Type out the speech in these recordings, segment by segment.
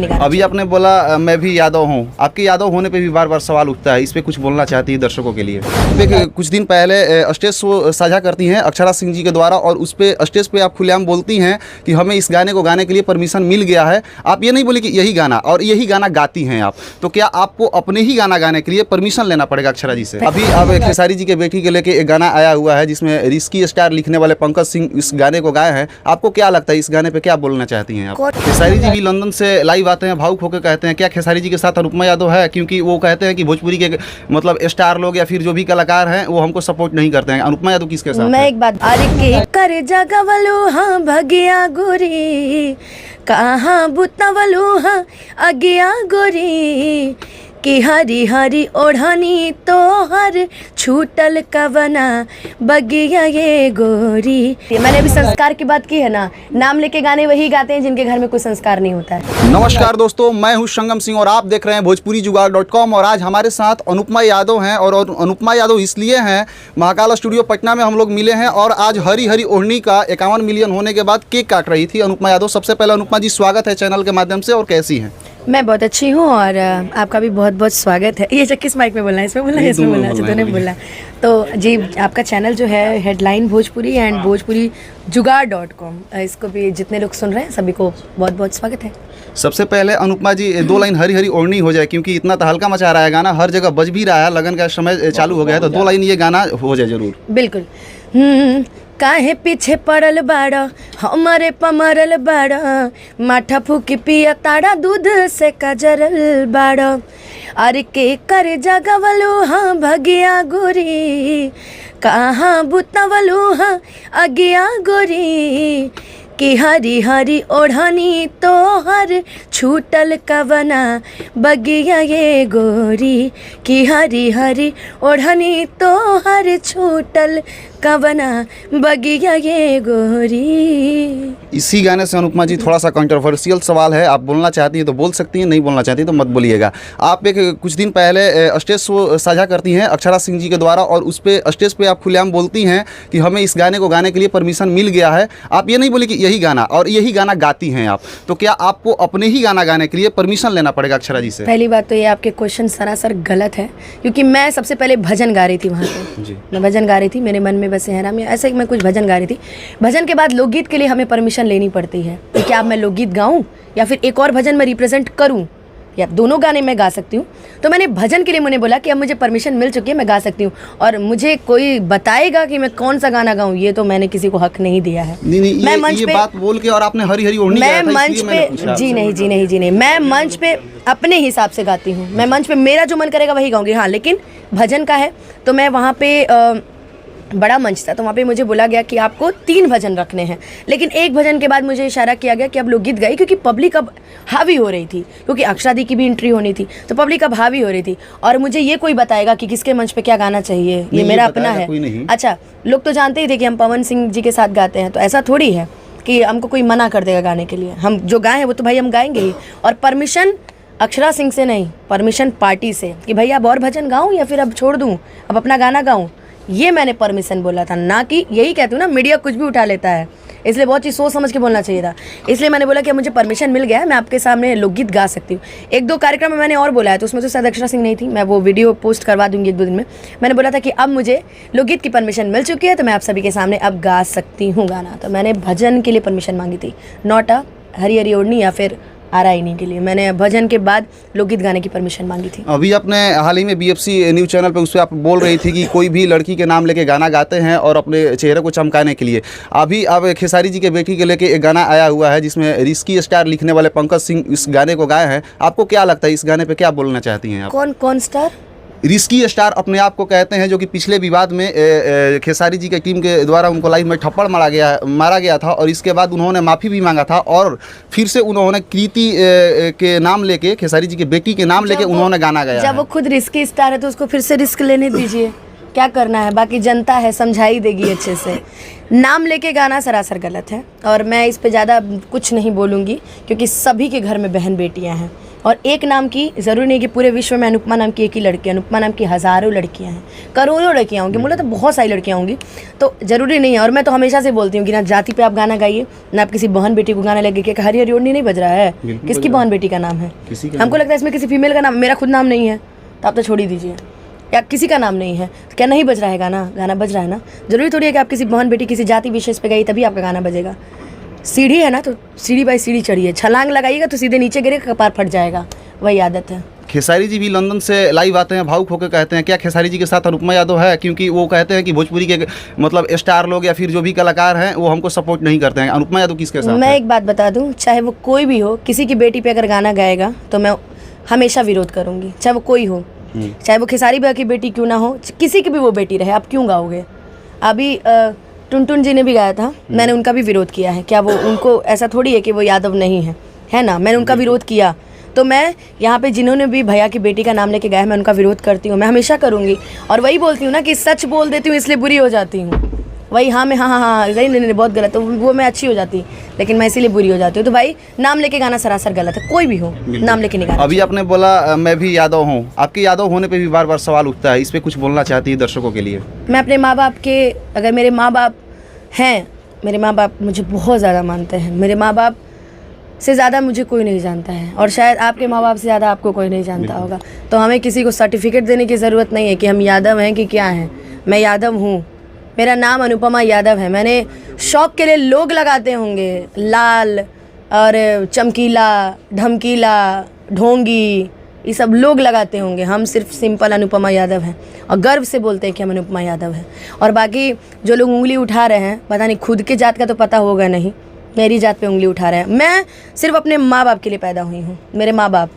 नहीं गाना। अभी आपने बोला मैं भी यादव हूँ, आपके यादव होने पे भी बार बार सवाल उठता है, इस पे कुछ बोलना चाहती है दर्शकों के लिए? देखिए, कुछ दिन पहले स्टेज शो साझा करती हैं अक्षरा सिंह जी के द्वारा, और उस पे स्टेज पे आप खुलेआम बोलती हैं कि हमें इस गाने को गाने के लिए परमिशन मिल गया है। आप ये नहीं बोले कि यही गाना, और यही गाना गाती हैं आप, तो क्या आपको अपने ही गाना गाने के लिए परमिशन लेना पड़ेगा अक्षरा जी से? अभी अब खेसारी जी के बेटी के लेके एक गाना आया हुआ है जिसमें रिस्की स्टार लिखने वाले पंकज सिंह इस गाने को गाए हैं। आपको क्या लगता है, इस गाने पे क्या बोलना चाहती हैं आप? खेसारी जी भी लंदन से लाइव आते हैं, भावुक होकर कहते हैं, क्या खेसारी जी के साथ अनुपमा यादव है? क्योंकि वो कहते हैं कि भोजपुरी के मतलब स्टार लोग या फिर जो भी कलाकार हैं वो हमको सपोर्ट नहीं करते हैं। अनुपमा यादव किसके साथ? मैं एक बात, अरे के करे जगवलो हाँ भगिया गोरी, कहाँ बुतवलो हाँ अगिया गोरी, कि हरी हरी ओढ़नी तो हर छूटल कवना बगिया ये गोरी। मैंने अभी संस्कार की बात की है ना, नाम लेके गाने वही गाते हैं जिनके घर में कोई संस्कार नहीं होता है। नमस्कार दोस्तों, मैं हूं संगम सिंह और आप देख रहे हैं भोजपुरीजुगाड़.com। और आज हमारे साथ अनुपमा यादव हैं, और अनुपमा यादव इसलिए हैं, महाकाल स्टूडियो पटना में हम लोग मिले हैं, और आज हरी हरी ओढ़नी का 51 मिलियन होने के बाद केक काट रही थी अनुपमा यादव। सबसे पहले अनुपमा जी, स्वागत है चैनल के माध्यम से, और कैसी हैं? मैं बहुत अच्छी हूँ और आपका भी बहुत बहुत स्वागत है। ये किस माइक में बोलना है, इसमें बोलना है, इसमें बोलना है? अच्छा, तूने बोला तो जी, आपका चैनल जो है हेडलाइन भोजपुरी एंड भोजपुरीजुगाड़.com, इसको भी जितने लोग सुन रहे हैं सभी को बहुत बहुत स्वागत है। सबसे पहले अनुपमा जी, 2 लाइन हरी हरी ओढ़नी हो जाए, क्योंकि इतना तो हल्का मचा रहा है गाना, हर जगह बज भी रहा है, लगन का समय चालू हो गया है, तो 2 लाइन ये गाना हो जाए जरूर। बिल्कुल। काहे पीछे पड़ल बाड़ा, हमारे पमरल बाड़ा, माठा फूकी पिया ताड़ा, दूध से कजरल बाड़ा, अरे के करे जगवलो हाँ भगिया गोरी, कहाँ बुतवलो हाँ अगिया गोरी, कि हरी हरी ओढ़नी तो हर छूटल कवना बगिया ये गोरी, कि हरी हरी ओढ़नी तो हर छूटल कवना बगिया ये गोरी। इसी गाने से अनुपमा जी, थोड़ा सा कंट्रोवर्शियल सवाल है, आप बोलना चाहती हैं तो बोल सकती हैं, नहीं बोलना चाहती तो मत बोलिएगा। आप कुछ दिन पहले स्टेज शो साझा करती हैं अक्षरा सिंह जी के द्वारा, और उस पे स्टेज पे आप खुलेआम बोलती हैं कि हमें इस गाने को गाने के लिए परमिशन मिल गया है। आप ये नहीं बोले कि यही गाना, और यही गाना गाती हैं आप, तो क्या आपको अपने ही गाना गाने के लिए परमिशन लेना पड़ेगा अक्षरा जी से? पहली बात तो ये आपके क्वेश्चन सरासर गलत है, क्योंकि मैं सबसे पहले भजन गा रही थी वहाँ पे। मैं भजन गा रही थी, मेरे मन में बसे हैं राम, ऐसे ही मैं कुछ भजन गा रही थी। भजन के बाद लोकगीत के लिए हमें परमिशन लेनी पड़ती है कि क्या मैं लोकगीत गाऊं या फिर एक और भजन में रिप्रेजेंट करूं, या दोनों गाने मैं गा सकती हूँ। तो मैंने भजन के लिए मैंने बोला कि अब मुझे परमिशन मिल चुकी है, मैं गा सकती हूँ, और मुझे कोई बताएगा कि मैं कौन सा गाना गाऊं, ये तो मैंने किसी को हक नहीं दिया है। नहीं, मैं मंच पे बात बोल के, और आपने हरी हरी ओढ़नी मैं मंच पे जी नहीं, मैं मंच पे अपने हिसाब से गाती हूँ। मैं मंच पे मेरा जो मन करेगा वही गाऊंगी। हाँ, लेकिन भजन का है तो मैं वहाँ पे बड़ा मंच था, तो वहाँ पे मुझे बोला गया कि आपको 3 भजन रखने हैं, लेकिन एक भजन के बाद मुझे इशारा किया गया कि अब लोकगीत गाइए, क्योंकि पब्लिक अब हावी हो रही थी, क्योंकि अक्षरा दी की भी एंट्री होनी थी, तो पब्लिक अब हावी हो रही थी, और मुझे ये कोई बताएगा कि किसके मंच पे क्या गाना चाहिए, ये मेरा अपना है। अच्छा, लोग तो जानते ही थे कि हम पवन सिंह जी के साथ गाते हैं, तो ऐसा थोड़ी है कि हमको कोई मना कर देगा गाने के लिए। हम जो गाए हैं वो तो भाई हम गाएंगे ही, और परमिशन अक्षरा सिंह से नहीं, परमिशन पार्टी से, कि भैया अब और भजन गाऊँ या फिर अब छोड़ दूँ, अब अपना गाना गाऊँ, ये मैंने परमिशन बोला था। ना कि यही कहती हूँ ना, मीडिया कुछ भी उठा लेता है, इसलिए बहुत चीज़ सोच समझ के बोलना चाहिए था। इसलिए मैंने बोला कि मुझे परमिशन मिल गया है, मैं आपके सामने लोकगीत गा सकती हूँ। 1-2 कार्यक्रम में मैंने और बोला है, तो उसमें तो शायद अक्षरा सिंह नहीं थी, मैं वो वीडियो पोस्ट करवा दूँगी 1-2 दिन में। मैंने बोला था कि अब मुझे लोकगीत की परमिशन मिल चुकी है, तो मैं आप सभी के सामने अब गा सकती हूँ गाना। तो मैंने भजन के लिए परमिशन मांगी थी, नॉट अ हरी हरी ओढ़नी या फिर आराइनी के लिए। मैंने भजन के बाद लोकगीत गाने की परमिशन मांगी थी। अभी आपने हाल ही में BFC न्यूज़ चैनल पे उस पर आप बोल रही थी कि कोई भी लड़की के नाम लेके गाना गाते हैं और अपने चेहरे को चमकाने के लिए। अभी अब खेसारी जी के बेटी के लेके एक गाना आया हुआ है जिसमें रिस्की स्टार लिखने वाले पंकज सिंह इस गाने को गाए हैं। आपको क्या लगता है, इस गाने पे क्या बोलना चाहती हैं आप? कौन स्टार? रिस्की स्टार अपने आप को कहते हैं, जो कि पिछले विवाद में खेसारी जी की टीम के द्वारा उनको लाइव में थप्पड़ मारा गया था, और इसके बाद उन्होंने माफ़ी भी मांगा था, और फिर से उन्होंने कृति के नाम लेके, खेसारी जी की बेटी के नाम लेके उन्होंने गाना गाया। जब वो खुद रिस्की स्टार है तो उसको फिर से रिस्क लेने दीजिए, क्या करना है, बाकी जनता है समझाई देगी अच्छे से। नाम लेके गाना सरासर गलत है, और मैं इस पे ज़्यादा कुछ नहीं बोलूँगी, क्योंकि सभी के घर में बहन बेटियाँ हैं, और एक नाम की ज़रूरी नहीं कि पूरे विश्व में अनुपमा नाम की एक ही लड़की है, अनुपमा नाम की हज़ारों लड़कियां हैं, करोड़ों लड़कियां होंगी, मुझे तो बहुत सारी लड़कियां होंगी, तो ज़रूरी नहीं है। और मैं तो हमेशा से बोलती हूँ कि ना जाति पे आप गाना गाइए, ना आप किसी बहन बेटी को गाना लगे कि हरी हरी ओढ़नी नहीं बज रहा है, किसकी बहन बेटी का नाम है, हमको लगता है इसमें किसी फीमेल का नाम, मेरा खुद नाम नहीं है तो आप तो छोड़ ही दीजिए, या किसी का नाम नहीं है तो क्या नहीं बज रहा है गाना, गाना बज रहा है ना। ज़रूरी थोड़ी है कि आप किसी बहन बेटी किसी जाति विशेष पे गई तभी आपका गाना बजेगा। सीढ़ी है ना तो सीढ़ी बाई सीढ़ी चढ़िए, छलांग लगाइएगा तो सीधे नीचे गिरेगा, कपार फट जाएगा, वही आदत है। खेसारी जी भी लंदन से लाइव आते हैं, भावुक होकर कहते हैं, क्या खेसारी जी के साथ अनुपमा यादव है? क्योंकि वो कहते हैं कि भोजपुरी के मतलब स्टार लोग या फिर जो भी कलाकार हैं वो हमको सपोर्ट नहीं करते हैं। अनुपमा यादव किसके साथ मैं है? एक बात बता दूं, चाहे वो कोई भी हो, किसी की बेटी पे अगर गाना गाएगा तो मैं हमेशा विरोध करूंगी, चाहे वो कोई हो, चाहे वो खेसारी भैया की बेटी क्यों ना हो, किसी की भी वो बेटी रहे, आप क्यों गाओगे। अभी टुनटुन जी ने भी गाया था, मैंने उनका भी विरोध किया है। क्या वो, उनको ऐसा थोड़ी है कि वो यादव नहीं है ना, मैंने उनका विरोध किया। तो मैं यहाँ पे जिन्होंने भी भैया की बेटी का नाम लेके गाया, मैं उनका विरोध करती हूँ, मैं हमेशा करूँगी। और वही बोलती हूँ ना कि सच बोल देती हूँ इसलिए बुरी हो जाती हूँ, वही हाँ मैं हाँ नहीं बहुत गलत, तो वो मैं अच्छी हो जाती, लेकिन मैं इसीलिए बुरी हो जाती हूँ। तो भाई नाम लेके गाना सरासर गलत है, कोई भी हो नाम लेके नहीं गाना। अभी आपने बोला मैं भी यादव हूँ, आपके यादव होने पे भी बार बार सवाल उठता है, इस पे कुछ बोलना चाहती है दर्शकों के लिए? मैं अपने माँ बाप के, अगर मेरे माँ बाप हैं, मेरे माँ बाप मुझे बहुत ज़्यादा मानते हैं, मेरे माँ बाप से ज़्यादा मुझे कोई नहीं जानता है, और शायद आपके माँ बाप से ज़्यादा आपको कोई नहीं जानता होगा। तो हमें किसी को सर्टिफिकेट देने की ज़रूरत नहीं है कि हम यादव हैं कि क्या हैं। मैं यादव हूँ, मेरा नाम अनुपमा यादव है। मैंने शौक़ के लिए लोग लगाते होंगे लाल और चमकीला, धमकीला, ढोंगी, ये सब लोग लगाते होंगे, हम सिर्फ सिंपल अनुपमा यादव हैं और गर्व से बोलते हैं कि हम अनुपमा यादव हैं। और बाकी जो लोग उंगली उठा रहे हैं, पता नहीं खुद के जात का तो पता होगा नहीं, मेरी जात पे उंगली उठा रहे हैं। मैं सिर्फ अपने माँ बाप के लिए पैदा हुई हूँ, मेरे माँ बाप,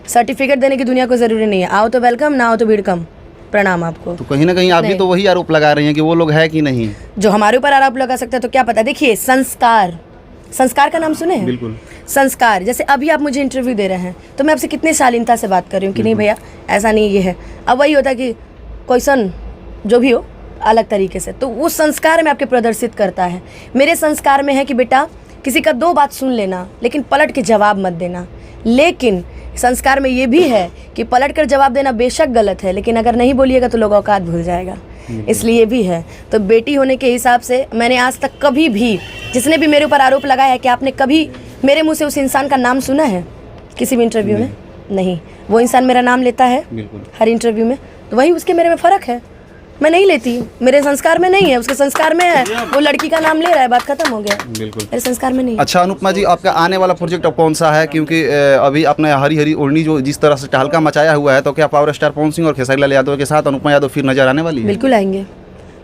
सर्टिफिकेट देने की दुनिया को ज़रूरी नहीं है, आओ तो वेलकम, ना आओ तो भीड़ कम, प्रणाम आपको। तो कहीं ना कहीं आप भी तो वही आरोप लगा रही हैं कि वो लोग है कि नहीं, जो हमारे ऊपर आरोप लगा सकते हैं तो क्या पता। देखिए संस्कार का नाम सुने हैं? बिल्कुल। संस्कार, जैसे अभी आप मुझे इंटरव्यू दे रहे हैं तो मैं आपसे कितने शालीनता से बात कर रही हूँ कि नहीं भैया ऐसा नहीं, ये है। अब वही होता कि क्वेश्चन जो भी हो अलग तरीके से, तो वो संस्कार में आपके प्रदर्शित करता है। मेरे संस्कार में है कि बेटा किसी का दो बात सुन लेना लेकिन पलट के जवाब मत देना। लेकिन संस्कार में ये भी है कि पलट कर जवाब देना बेशक गलत है, लेकिन अगर नहीं बोलिएगा तो लोग औकात भूल जाएगा, इसलिए भी है। तो बेटी होने के हिसाब से मैंने आज तक कभी भी, जिसने भी मेरे ऊपर आरोप लगाया है, कि आपने कभी मेरे मुंह से उस इंसान का नाम सुना है किसी भी इंटरव्यू में? नहीं। वो इंसान मेरा नाम लेता है हर इंटरव्यू में, तो वही उसके मेरे में फ़र्क है। मैं नहीं लेती, मेरे संस्कार में नहीं है, उसके संस्कार में है, वो लड़की का नाम ले रहा है, बात खत्म हो गया। बिल्कुल, मेरे संस्कार में नहीं। अच्छा अनुपमा जी, आपका आने वाला प्रोजेक्ट अब कौन सा है? क्योंकि अभी आपने हरी हरी ओढ़नी जो जिस तरह से टहलका मचाया हुआ है, तो क्या पावर स्टार पवन सिंह और खेसारी लाल यादव के साथ अनुपमा यादव फिर नजर आने वाली है? बिल्कुल आएंगे,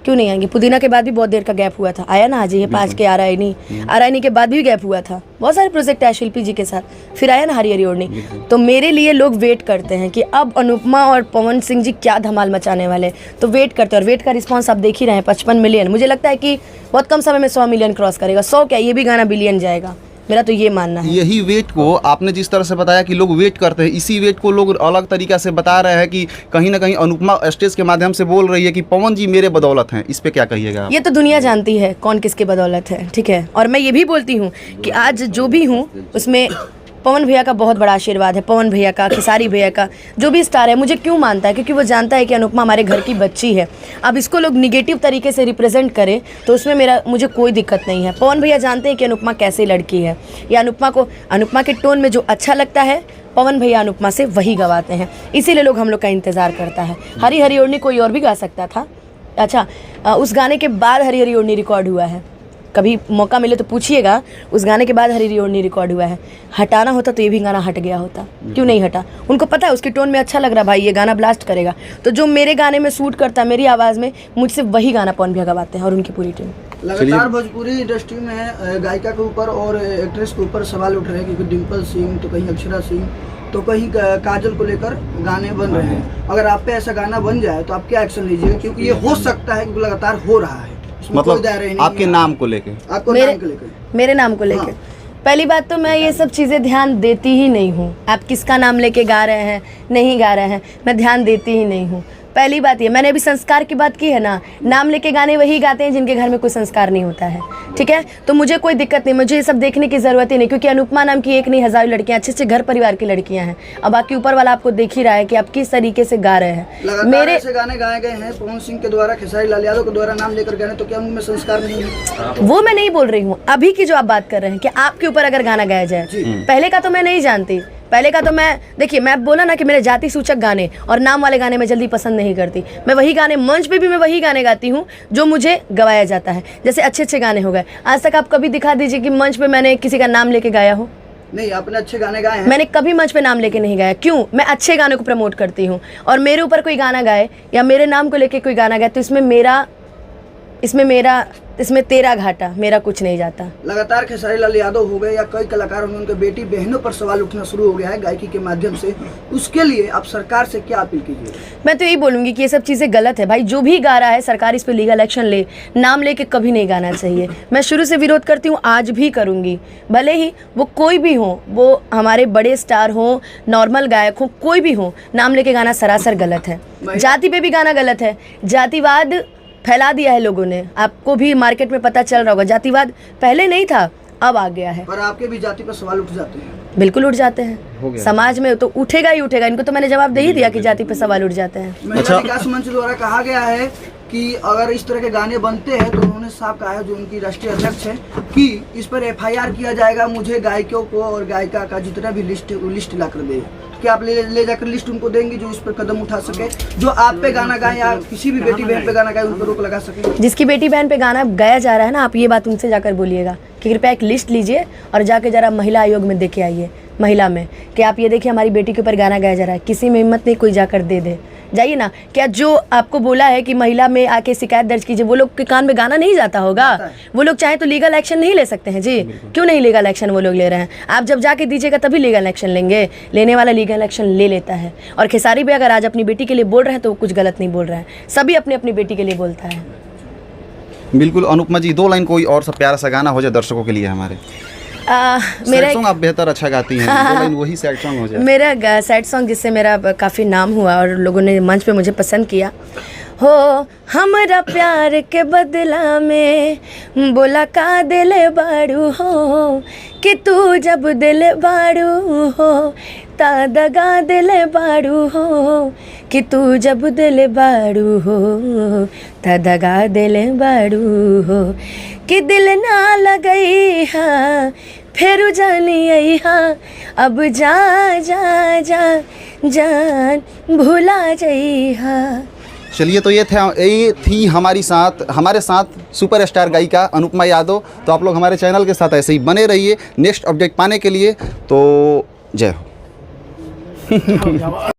क्यों नहीं आएंगे। पुदीना के बाद भी बहुत देर का गैप हुआ था, आया ना आज ये 5 के आरायनी के बाद भी गैप हुआ था। बहुत सारे प्रोजेक्ट है शिल्पी जी के साथ, फिर आया ना हरी हरी ओढ़नी। तो मेरे लिए लोग वेट करते हैं कि अब अनुपमा और पवन सिंह जी क्या धमाल मचाने वाले, तो वेट करते हैं। और वेट का रिस्पांस आप देख ही रहे हैं, 55 मिलियन। मुझे लगता है कि बहुत कम समय में 100 मिलियन क्रॉस करेगा। 100 क्या, ये भी गाना बिलियन जाएगा, मेरा तो ये मानना है। यही वेट को आपने जिस तरह से बताया कि लोग वेट करते हैं, इसी वेट को लोग अलग तरीका से बता रहे हैं कि कहीं ना कहीं अनुपमा स्टेज के माध्यम से बोल रही है कि पवन जी मेरे बदौलत हैं। इस पे क्या कहिएगा? ये तो दुनिया जानती है कौन किसके बदौलत है, ठीक है। और मैं ये भी बोलती हूँ कि आज जो भी हूँ उसमें पवन भैया का बहुत बड़ा आशीर्वाद है। पवन भैया का, खेसारी भैया का, जो भी स्टार है, मुझे क्यों मानता है? क्योंकि वो जानता है कि अनुपमा हमारे घर की बच्ची है। अब इसको लोग निगेटिव तरीके से रिप्रेजेंट करें तो उसमें मुझे कोई दिक्कत नहीं है। पवन भैया जानते हैं कि अनुपमा कैसी लड़की है, या अनुपमा के टोन में जो अच्छा लगता है, पवन भैया अनुपमा से वही गवाते हैं, इसीलिए लोग हम लोग का इंतज़ार करता है। हरी हरी ओढ़नी कोई और भी गा सकता था। अच्छा, उस गाने के बाद हरी हरी ओढ़नी रिकॉर्ड हुआ है, कभी मौका मिले तो पूछिएगा। उस गाने के बाद हरी हरी ओढ़नी रिकॉर्ड हुआ है। हटाना होता तो ये भी गाना हट गया होता, क्यों नहीं हटा? उनको पता है उसकी टोन में अच्छा लग रहा, भाई ये गाना ब्लास्ट करेगा, तो जो मेरे गाने में सूट करता है, मेरी आवाज़ में, मुझसे वही गाना पवन भैया गवाते हैं और उनकी पूरी टीम। लगातार भोजपुरी इंडस्ट्री में गायिका के ऊपर और एक्ट्रेस के ऊपर सवाल उठ रहे हैं, क्योंकि डिम्पल सिंह तो कहीं अक्षरा सिंह तो कहीं काजल को लेकर गाने बन रहे हैं। अगर आप पे ऐसा गाना बन जाए तो आप क्या एक्शन लीजिएगा? क्योंकि ये हो सकता है, क्योंकि लगातार हो रहा है, मतलब आपके नाम को लेके, मेरे नाम को लेके। पहली बात तो मैं ये सब चीज़ें ध्यान देती ही नहीं हूँ। आप किसका नाम लेके गा रहे हैं, नहीं गा रहे हैं, मैं ध्यान देती ही नहीं हूँ। पहली बात ये, मैंने अभी संस्कार की बात की है ना, नाम लेके गाने वही गाते हैं जिनके घर में कोई संस्कार नहीं होता है, ठीक है। तो मुझे कोई दिक्कत नहीं, मुझे ये सब देखने की ज़रूरत ही नहीं, क्योंकि अनुपमा नाम की एक नहीं हज़ारों लड़कियां अच्छे अच्छे घर परिवार की लड़कियां हैं। अब बाकी ऊपर वाला आपको देख ही रहा है कि आप किस तरीके से गा रहे हैं। लगातार ऐसे गाने गाए गए हैं पवन सिंह के द्वारा, खेसारी लाल यादव के द्वारा नाम लेकर गाने, तो क्या उनमें संस्कार नहीं है? वो मैं नहीं बोल रही हूँ, अभी की जो आप बात कर रहे हैं कि आपके ऊपर अगर गाना गाया जाए, पहले का तो मैं नहीं जानती, पहले का तो मैं, देखिए मैं बोला ना कि मेरे जाति सूचक गाने और नाम वाले गाने मैं जल्दी पसंद नहीं करती। मैं वही गाने, मंच पे भी मैं वही गाने गाती हूँ जो मुझे गवाया जाता है। जैसे अच्छे अच्छे गाने हो गए, आज तक आप कभी दिखा दीजिए कि मंच पे मैंने किसी का नाम लेके गाया हो? नहीं, आपने अच्छे गाने गाए हैं। मैंने कभी मंच पे नाम लेके नहीं गाया। क्यों? मैं अच्छे गाने को प्रमोट करती हूँ, और मेरे ऊपर कोई गाना गाए या मेरे नाम को लेके कोई गाना गाए तो इसमें तेरा घाटा, मेरा कुछ नहीं जाता। लगातार खेसारी लाल यादव हो गए या कई कलाकार होंगे, उनके बेटी बहनों पर सवाल उठना शुरू हो गया है गायकी के माध्यम से, उसके लिए आप सरकार से क्या अपील कीजिए? मैं तो यही बोलूँगी कि ये सब चीज़ें गलत है भाई। जो भी गा रहा है सरकार इस पे लीगल एक्शन ले, नाम लेके कभी नहीं गाना चाहिए। मैं शुरू से विरोध करती हूँ, आज भी करूँगी, भले ही वो कोई भी हो, वो हमारे बड़े स्टार हो, नॉर्मल गायक हो, कोई भी हो, नाम लेके गाना सरासर गलत है। जाति पे भी गाना गलत है। जातिवाद फैला दिया है लोगों ने, आपको भी मार्केट में पता चल रहा होगा। जातिवाद पहले नहीं था, अब आ गया है। पर आपके भी जाति पर सवाल उठ जाते हैं? बिल्कुल उठ जाते हैं, समाज में तो उठेगा ही उठेगा। इनको तो मैंने जवाब दे ही दिया कि जाति पे सवाल उठ जाते हैं। महिला विकास मंच द्वारा कहा गया है कि अगर इस तरह के गाने बनते हैं तो उन्होंने साफ कहा है, जो उनकी राष्ट्रीय अध्यक्ष है, कि इस पर FIR किया जाएगा, मुझे गायकों को और गायिका का जितना भी लिस्ट ला कर दे। क्या आप ले जाकर लिस्ट उनको देंगे जो इस पर कदम उठा सके, जो आप पे गाना गाए या किसी भी बेटी बहन पे गाना गाए उन पर रोक लगा सके? जिसकी बेटी बहन पे गाना गाया जा रहा है ना, आप ये बात उनसे जाकर बोलिएगा कि कृपया एक लिस्ट लीजिए और जाके जरा महिला आयोग में देखे आइए, महिला में, कि आप ये देखिए हमारी बेटी के ऊपर गाना गाया जा रहा है। किसी में हिम्मत नहीं कोई जाकर दे दे, जाइए ना। क्या जो आपको बोला है कि महिला में आके शिकायत दर्ज कीजिए, वो लोग के कान में गाना नहीं जाता होगा? वो लोग चाहे तो लीगल एक्शन नहीं ले सकते हैं जी? क्यों नहीं लीगल एक्शन वो लोग ले रहे हैं? आप जब जाके दीजिएगा तभी लीगल एक्शन लेंगे। लेने वाला लीगल एक्शन ले लेता है। और खेसारी भी अगर आज अपनी बेटी के लिए बोल रहे हैं तो वो कुछ गलत नहीं बोल रहे हैं, सभी अपनी अपनी बेटी के लिए बोलता है। बिल्कुल। अनुपमा जी, 2 लाइन कोई और सा प्यारा सा गाना हो जाए दर्शकों के लिए हमारे। मेरा सॉन्ग आप बेहतर अच्छा गाती हैं, 2 लाइन वही सैड सॉन्ग हो जाए। मेरा सैड सॉन्ग जिससे मेरा काफ़ी नाम हुआ और लोगों ने मंच पे मुझे पसंद किया, हो हमारा प्यार के बदला में बोला का दिल बाड़ू हो, कि तू जब दिल बाड़ू हो ता दगा दिल बाड़ू हो, कि तू जब दिल बाड़ू हो ता दगा दिल बाड़ू हो, कि दिल ना लगई हाँ फिर जानी आई हाँ, अब जा जा जा जान भूला जाई हाँ। चलिए, तो ये थी हमारे साथ सुपरस्टार गायिका अनुपमा यादव। तो आप लोग हमारे चैनल के साथ ऐसे ही बने रहिए नेक्स्ट अपडेट पाने के लिए। तो जय हो।